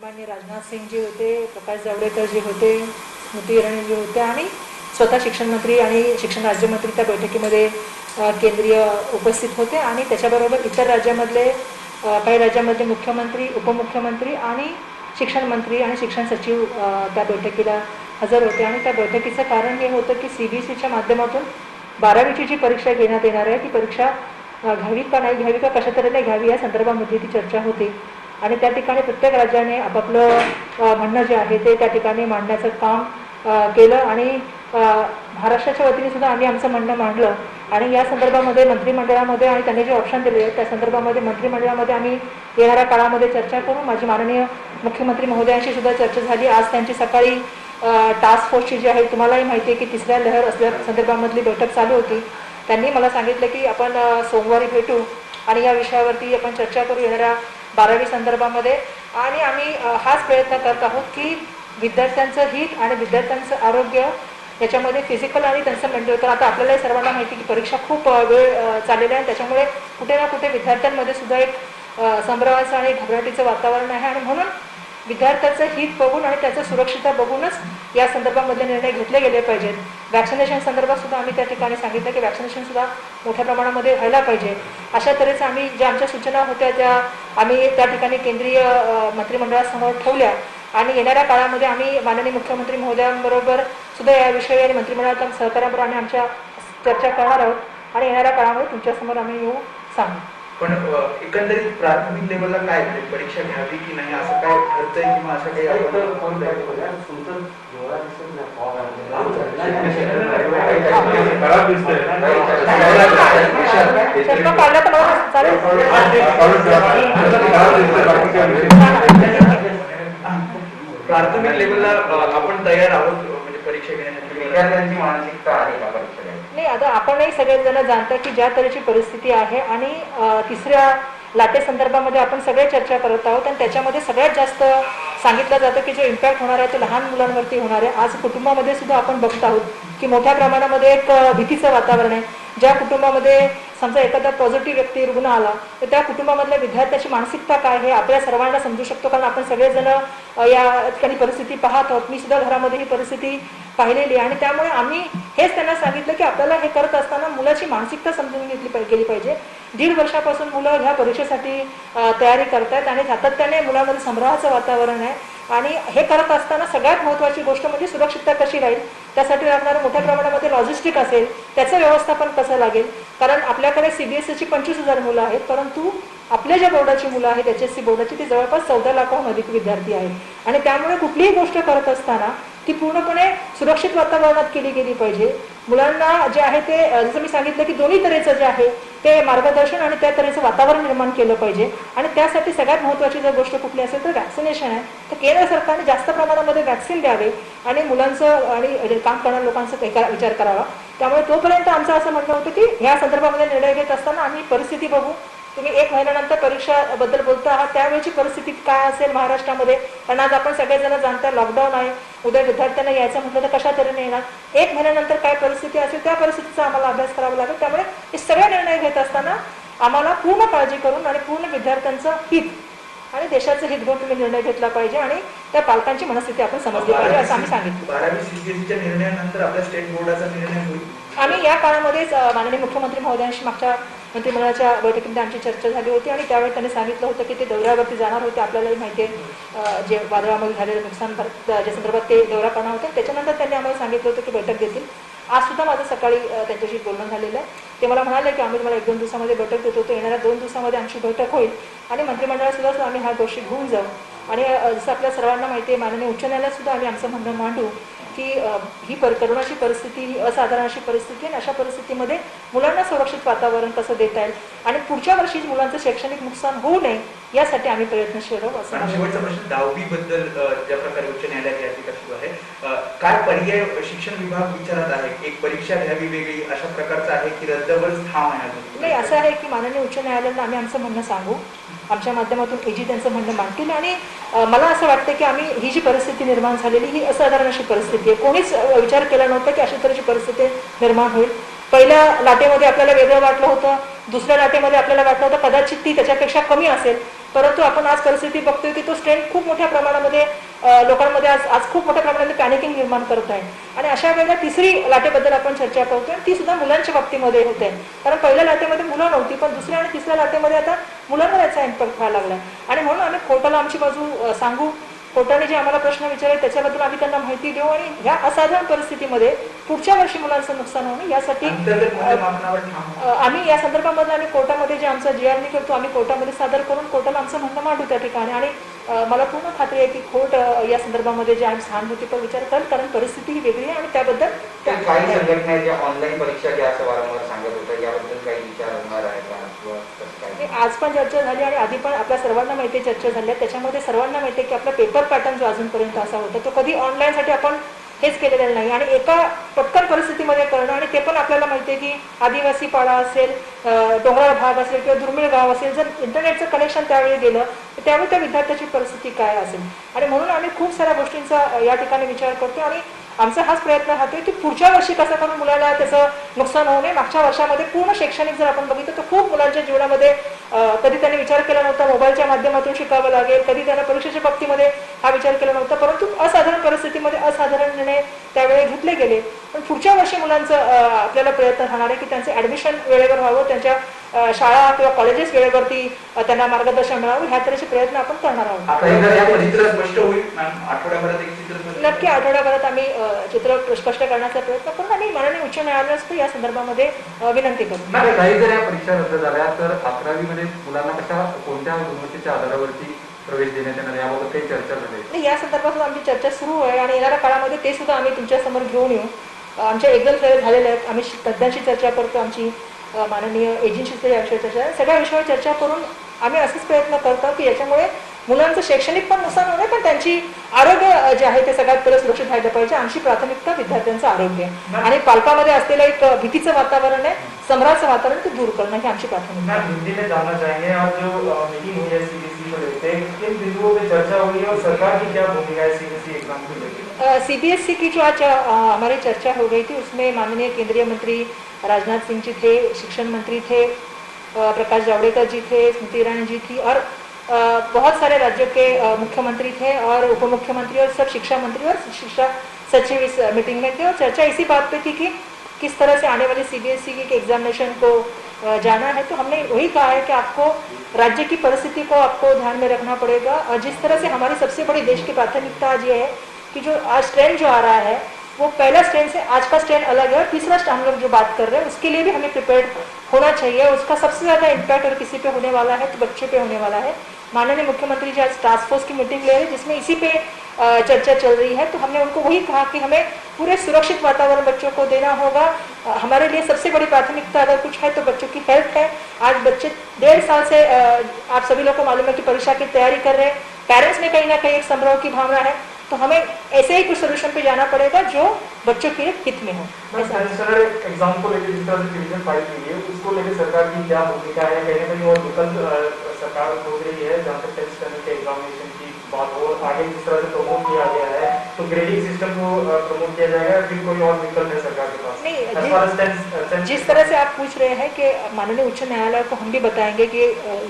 माननीय राजनाथ सिंग जी होते, प्रकाश जावडेकर जी होते, स्मृती इराणी जी होते आणि स्वतः शिक्षण मंत्री आणि शिक्षण राज्यमंत्री त्या बैठकीमध्ये केंद्रीय उपस्थित होते आणि त्याच्याबरोबर इतर राज्यामधले काही राज्यामध्ये मुख्यमंत्री, उपमुख्यमंत्री आणि शिक्षण मंत्री आणि शिक्षण सचिव त्या बैठकीला हजर होते. आणि त्या बैठकीचं कारण हे होतं की CBSEच्या माध्यमातून 12वीची जी परीक्षा घेण्यात येणार आहे ती परीक्षा घ्यावी का नाही घ्यावी का कशा तऱ्हेने घ्यावी या संदर्भामध्ये ती चर्चा होती. आणि त्या ठिकाणी प्रत्येक राज्याने आपापलं म्हणणं जे आहे ते त्या ठिकाणी मांडण्याचं काम केलं आणि महाराष्ट्राच्या वतीने सुद्धा आम्ही आमचं म्हणणं मांडलं. आणि या संदर्भामध्ये मंत्रिमंडळामध्ये आणि त्यांनी जे ऑप्शन दिले आहेत त्या संदर्भामध्ये मंत्रिमंडळामध्ये आम्ही येणाऱ्या काळामध्ये चर्चा करू. माझी माननीय मुख्यमंत्री महोदयांशी सुद्धा चर्चा झाली. आज त्यांची सकाळी टास्क फोर्सची जी आहे तुम्हालाही माहिती आहे की तिसऱ्या लहर असल्या संदर्भामधली बैठक चालू होती. त्यांनी मला सांगितलं की आपण सोमवारी भेटू आणि या विषयावरती आपण चर्चा करू येणाऱ्या 12वी संदर्भामध्ये. आणि आम्ही हाच प्रयत्न करत आहोत की विद्यार्थ्यांचं हित आणि विद्यार्थ्यांचं आरोग्य याच्यामध्ये फिजिकल आणि त्यांचं मेंटल. तर आता आपल्यालाही सर्वांना माहिती की परीक्षा खूप वेळ चाललेली आहे, त्याच्यामुळे कुठे ना कुठे विद्यार्थ्यांमध्ये सुद्धा एक संभ्रमाचं आणि घबराटीचं वातावरण आहे. आणि म्हणून विद्यार्थ्याचं हित बघून आणि त्याचं सुरक्षितता बघूनच या संदर्भामधले निर्णय घेतले गेले पाहिजेत. वॅक्सिनेशन संदर्भात सुद्धा आम्ही त्या ठिकाणी सांगितलं की वॅक्सिनेशन सुद्धा मोठ्या प्रमाणामध्ये व्हायला पाहिजे. अशा तऱ्हेचं आम्ही ज्या आमच्या सूचना होत्या त्या आम्ही त्या ठिकाणी केंद्रीय मंत्रिमंडळासमोर ठेवल्या. आणि येणाऱ्या काळामध्ये आम्ही माननीय मुख्यमंत्री महोदयांबरोबर सुद्धा या विषयी आणि मंत्रिमंडळाच्या सहकार्याबरोबर आम्ही आमच्या चर्चा करणार आहोत आणि येणाऱ्या काळामध्ये तुमच्यासमोर आम्ही येऊ सांगू. पण एकंदरीत प्राथमिक लेवलला काय परीक्षा घ्यावी की नाही असं काय ठरतंय किंवा असं काही प्राथमिक लेवलला आपण तयार आहोत म्हणजे परीक्षा घेण्यासाठी विद्यार्थ्यांची मानसिकता आहे का परीक्षा नाही. आता आपणही सगळेजण जाणता की ज्या तऱ्हेची परिस्थिती आहे आणि तिसऱ्या लाटे संदर्भामध्ये आपण सगळे चर्चा करत आहोत आणि त्याच्यामध्ये सगळ्यात जास्त सांगितलं जातं की जो इम्पॅक्ट होणार आहे तो लहान मुलांवरती होणार आहे. आज कुटुंबामध्ये सुद्धा आपण बघत आहोत की मोठ्या प्रमाणामध्ये एक भीतीचं वातावरण आहे. ज्या कुटुंबामध्ये समजा एखादा पॉझिटिव्ह व्यक्ती रुग्ण आला तर त्या कुटुंबामधल्या विद्यार्थ्याची मानसिकता काय हे आपल्या सर्वांना समजू शकतो, कारण आपण सगळेजण या ठिकाणी परिस्थिती पाहत आहोत. मी सुद्धा घरामध्ये ही परिस्थिती पाहिलेली आहे. आणि त्यामुळे आम्ही हेच त्यांना सांगितलं की आपल्याला हे करत असताना मुलाची मानसिकता समजून गेली पाहिजे. 1.5 वर्षापासून मुलं ह्या परीक्षेसाठी तयारी करतायत आणि सातत्याने मुलांमध्ये संभ्रमाचं वातावरण आहे. आणि हे करत असताना सगळ्यात महत्त्वाची गोष्ट म्हणजे सुरक्षितता कशी राहील, त्यासाठी लागणारं मोठ्या प्रमाणामध्ये लॉजिस्टिक असेल, त्याचं व्यवस्थापन कसं लागेल. कारण आपल्याकडे CBSEची 25,000 मुलं आहेत, परंतु आपल्या ज्या बोर्डाची मुलं आहेत HSC बोर्डाची ती जवळपास 14 लाखाहून अधिक विद्यार्थी आहेत. आणि त्यामुळे कुठलीही गोष्ट करत असताना ती पूर्णपणे सुरक्षित वातावरणात केली गेली पाहिजे. मुलांना जे आहे ते जसं मी सांगितलं की दोन्ही तऱ्हेचं जे आहे ते मार्गदर्शन आणि त्या तऱ्हेचं वातावरण निर्माण केलं पाहिजे. आणि त्यासाठी सगळ्यात महत्त्वाची जर गोष्ट कुठली असेल तर वॅक्सिनेशन आहे. तर केंद्र सरकारने जास्त प्रमाणामध्ये वॅक्सिन द्यावे आणि मुलांचं आणि काम करणाऱ्या लोकांचा विचार करावा. त्यामुळे तोपर्यंत आमचं असं म्हणणं होतं की ह्या संदर्भामध्ये निर्णय घेत असताना आम्ही परिस्थिती बघू. तुम्ही 1 महिन्यानंतर परीक्षाबद्दल बोलता आहात, त्यावेळेची परिस्थिती काय असेल महाराष्ट्रामध्ये, कारण आज आपण सगळेजण जाणता लॉकडाऊन आहे, उद्या विद्यार्थ्यांना यायचं म्हटलं तर कशा तऱ्हेने येणार. 1 महिन्यानंतर काय परिस्थिती असेल त्या परिस्थितीचा आम्हाला अभ्यास करावा लागेल. त्यामुळे हे सगळे निर्णय घेत असताना आम्हाला पूर्ण काळजी करून आणि पूर्ण विद्यार्थ्यांचं हित आणि देशाचं हित घेऊन तुम्ही निर्णय घेतला पाहिजे आणि त्या पालकांची मनस्थिती आपण समजली पाहिजे असं आम्ही सांगितलं. 12वी CBSEच्या निर्णयानंतर आपल्या स्टेट बोर्डाचा निर्णय होईल. आम्ही या काळामध्येच माननीय मुख्यमंत्री महोदयांशी मागच्या मंत्रिमंडळाच्या बैठकीमध्ये आमची चर्चा झाली होती आणि त्यावेळी त्यांनी सांगितलं होतं की ते दौऱ्यावरती जाणार होते. आपल्यालाही माहिती आहे जे वादळामध्ये झालेलं नुकसान ज्या संदर्भात ते दौरा करणार होते. त्याच्यानंतर त्यांनी आम्हाला सांगितलं होतं की बैठक घेतील. आज सुद्धा माझं सकाळी त्यांच्याशी बोलणं झालेलं आहे. ते मला म्हणाले की आम्ही तुम्हाला 1-2 दिवसामध्ये बैठक देत होतो, येणाऱ्या 2 दिवसामध्ये आमची बैठक होईल आणि मंत्रिमंडळासुद्धा आम्ही ह्या गोष्टी घेऊन जाऊ. आणि जसं आपल्या सर्वांना माहिती आहे माननीय उच्च न्यायालयातसुद्धा आम्ही आमचं म्हणणं मांडू की ही करोनाची परिस्थिती ही असाधारण अशी परिस्थिती आहे. अशा परिस्थितीमध्ये मुलांना सुरक्षित वातावरण कसं देता येईल आणि पुढच्या वर्षी मुलांचं शैक्षणिक नुकसान होऊ नये यासाठी आम्ही प्रयत्नशील राहू असं. शेवटचा प्रश्न 10वी बद्दल ज्या प्रकारे उच्च न्यायालयात याचिका सुरू आहे, काय पर्याय शिक्षण विभाग विचारत आहे? एक परीक्षा घ्यावी वेगळी अशा प्रकारचं आहे की रद्दवरच ठाम आहे? नाही, असं आहे की माननीय उच्च न्यायालयाला आम्ही आमचं म्हणणं सांगू, आमच्या माध्यमातून AG त्यांचं म्हणणं मांडतील. आणि मला असं वाटतं की आम्ही ही जी परिस्थिती निर्माण झालेली ही असाधारण अशी परिस्थिती आहे. कोणीच विचार केला नव्हता की अशा तऱ्हेची परिस्थिती निर्माण होईल. पहिल्या लाटेमध्ये आपल्याला वेगळं वाटलं होतं दुसऱ्या लाटेमध्ये आपल्याला वाटलं होतं कदाचित ती त्याच्यापेक्षा कमी असेल, परंतु आपण आज परिस्थिती बघतोय की तो स्ट्रेन खूप मोठ्या प्रमाणामध्ये लोकांमध्ये आज खूप मोठ्या प्रमाणामध्ये पॅनिकिंग निर्माण करत आहे. आणि अशा वेळेला तिसरी लाटेबद्दल आपण चर्चा करतोय, ती सुद्धा मुलांच्या बाबतीमध्ये होते. कारण पहिल्या लाटेमध्ये मुलं नव्हती, पण दुसऱ्या आणि तिसऱ्या लाटेमध्ये आता मुलांवर याचा इम्पॅक्ट व्हायला लागला. आणि म्हणून आम्ही कोर्टाला आमची बाजू सांगू, कोर्टाने जे आम्हाला प्रश्न विचारले त्याच्याबद्दल आम्ही त्यांना माहिती देऊ, आणि ह्या असाधारण परिस्थितीमध्ये पुढच्या वर्षी मुलांचं नुकसान होणं यासाठी आम्ही या संदर्भामध्ये आम्ही कोर्टामध्ये जे आमचा GR करतो आम्ही कोर्टामध्ये सादर करून कोर्टाला आमचं म्हणणं मांडू त्या ठिकाणी. आणि मला पूर्ण खात्री आहे की कोर्ट या संदर्भामध्ये जे आम्ही सहानुभूतीपर विचार करेल, कारण परिस्थिती ही वेगळी आहे आणि त्याबद्दल काही संघटना ज्या ऑनलाईन परीक्षा घ्या असं वारंवार सांगत होतं, याबद्दल काही विचार होणार आहे का? आज पण चर्चा झाली आणि आधी पण आपल्या सर्वांना माहिती चर्चा झाली आहे. त्याच्यामध्ये सर्वांना माहिती आहे की आपला पेपर पॅटर्न जो अजूनपर्यंत असा होता तो कधी ऑनलाईनसाठी आपण हेच केलेलं नाही. आणि एका पटकन परिस्थितीमध्ये करणं, आणि ते पण आपल्याला माहिती आहे की आदिवासी पाडा असेल, डोंगराळ भाग असेल किंवा दुर्मिळ गाव असेल, जर इंटरनेटचं कनेक्शन त्यावेळी गेलं तर त्यावेळी त्या विद्यार्थ्याची परिस्थिती काय असेल. आणि म्हणून आम्ही खूप साऱ्या गोष्टींचा या ठिकाणी विचार करतो आणि आमचा हाच प्रयत्न राहतोय की पुढच्या वर्षी कसं करून मुलाला त्याचं नुकसान होऊ नये. मागच्या वर्षामध्ये पूर्ण शैक्षणिक जर आपण बघितलं तर खूप मुलांच्या जीवनामध्ये कधी त्यांनी विचार केला नव्हता मोबाईलच्या माध्यमातून शिकावं लागेल, कधी त्यांना परीक्षेच्या बाबतीमध्ये हा विचार केला नव्हता, परंतु असाधारण परिस्थितीमध्ये असाधारण निर्णय त्यावेळी घेतले गेले. पण पुढच्या वर्षी मुलांचं आपल्याला प्रयत्न राहणार आहे की त्यांचे ॲडमिशन वेळेवर व्हावं, त्यांच्या शाळा किंवा कॉलेजेस वेळेवरती त्यांना मार्गदर्शन मिळावं, ह्या तऱ्हेचे प्रयत्न आपण करणार आहोत. नक्की आठवड्याभरात आम्ही चित्र स्पष्ट करण्याचा प्रयत्न करून आणि माननीय उच्च न्यायालयास या संदर्भामध्ये विनंती करू. काही जर या परीक्षा रद्द झाल्या तर 11वी मध्ये मुलांना कशा कोणत्या गुणवत्तेच्या आधारावरती प्रवेश देण्यात येणार याबाबत काही चर्चा झाली? या संदर्भात आमची चर्चा सुरू आहे आणि येणाऱ्या काळामध्ये ते सुद्धा आम्ही तुमच्या समोर घेऊन येऊ. आमच्या एकदम प्रयोग झालेले आहेत, आम्ही तज्ञांशी चर्चा करतो, आमची माननीय एजन्सीचं या विषयावर चर्चा, सगळ्या विषयावर चर्चा करून आम्ही असेच प्रयत्न करतो की याच्यामुळे मुलांचं शैक्षणिक पण नुकसान होणे, पण त्यांची आरोग्य जे आहे ते सगळ्यात पहिलं सुरक्षित व्हायला पाहिजे. आमची प्राथमिकता विद्यार्थ्यांचं आरोग्य आणि पालकामध्ये असलेलं एक भीतीचं वातावरण आहे, संभ्राचं वातावरण ते दूर करणं ही आमची प्राथमिकता. हिंदी में जानना चाहेंगे, आज जो मीटिंग हुई है CBSE को लेकर, किन बिंदुओं पे चर्चा हुई है और सरकार की क्या भूमिका है CBSE एग्जाम को लेकर? CBSE की जो आज हमारी चर्चा हो गई थी उसमें माननीय केंद्रीय मंत्री राजनाथ सिंह जी थे, शिक्षण मंत्री थे, प्रकाश जावड़ेकर जी थे, स्मृति ईरानी जी थी, और बहुत सारे राज्यों के मुख्यमंत्री थे और उप मुख्यमंत्री और सब शिक्षा मंत्री और शिक्षा सचिव इस मीटिंग में थे. और चर्चा इसी बात पे थी कि किस तरह से आने वाले CBSE के एग्जामिनेशन को जाना है. तो हमने वही कहा है कि आपको राज्य की परिस्थिति को आपको ध्यान में रखना पड़ेगा. और जिस तरह से हमारी सबसे बड़ी देश की प्राथमिकता आज ये है कि जो आज ट्रेंड जो आ रहा है वो पहला स्ट्रेन से आज का स्ट्रेन अलग है, और तीसरा हम लोग जो बात कर रहे हैं उसके लिए भी हमें प्रिपेयर्ड होना चाहिए. उसका सबसे ज़्यादा इम्पैक्ट अगर किसी पे होने वाला है तो बच्चों पे होने वाला है. माननीय मुख्यमंत्री जी आज टास्क फोर्स की मीटिंग ले रहे हैं जिसमें इसी पे चर्चा चल रही है. तो हमने उनको वही कहा कि हमें पूरे सुरक्षित वातावरण बच्चों को देना होगा. हमारे लिए सबसे बड़ी प्राथमिकता अगर कुछ है तो बच्चों की हेल्थ है. आज बच्चे 1.5 साल से आप सभी लोग को मालूम है कि परीक्षा की तैयारी कर रहे हैं. पेरेंट्स में कहीं ना कहीं एक संभ्रम की भावना है, तो हमें ऐसे ही कुछ सोल्यूशन पे जाना पड़ेगा जो बच्चों के हित में हो. एग्जाम को लेकर जिस तरह से पिटीशन फाइल की है उसको लेकर सरकार की क्या भूमिका है? कहीं ना कहीं और विकल्प सरकार खोज रही है जहाँ तक टेस्ट करने के एग्जामिनेशन की बात हो, आगे जिस तरह से प्रमोट किया गया है तो ग्रेडिंग सिस्टम को प्रमोट किया जाएगा, फिर कोई और विकल्प है सरकार के पास? नहीं, जिस तरह से आप पूछ रहे हैं कि माननीय उच्च न्यायालय को हम भी बताएंगे कि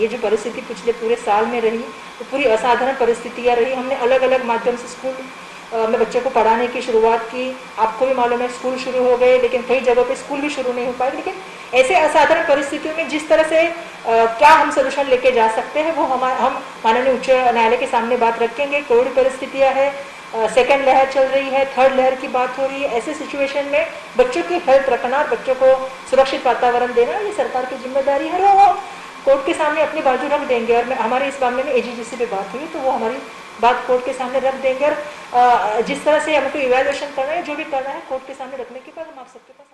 ये जो परिस्थिति पिछले पूरे साल में रही तो पूरी असाधारण परिस्थितियाँ रही. हमने अलग अलग माध्यम से स्कूल में बच्चों को पढ़ाने की शुरुआत की. आपको भी मालूम है स्कूल शुरू हो गए, लेकिन कई जगहों पे स्कूल भी शुरू नहीं हो पाए. लेकिन ऐसे असाधारण परिस्थितियों में जिस तरह से क्या हम सोल्यूशन लेके जा सकते हैं वो हम माननीय उच्च न्यायालय के सामने बात रखेंगे. कोविड परिस्थितियाँ है, सेकेंड लहर चल रही है, थर्ड लहर की बात हो रही है. ऐसे सिचुएशन में बच्चों की हेल्थ रखना और बच्चों को सुरक्षित वातावरण देना ये सरकार की जिम्मेदारी है. वो कोर्ट के सामने अपनी बाजू रख देंगे. और हमारे इस मामले में AGGC पे बात हुई तो वो हमारी बात कोर्ट के सामने रख देंगे. और जिस तरह से हमको इवैल्यूएशन करना है, जो भी करना है कोर्ट के सामने रखने के बाद हम आप सबके पास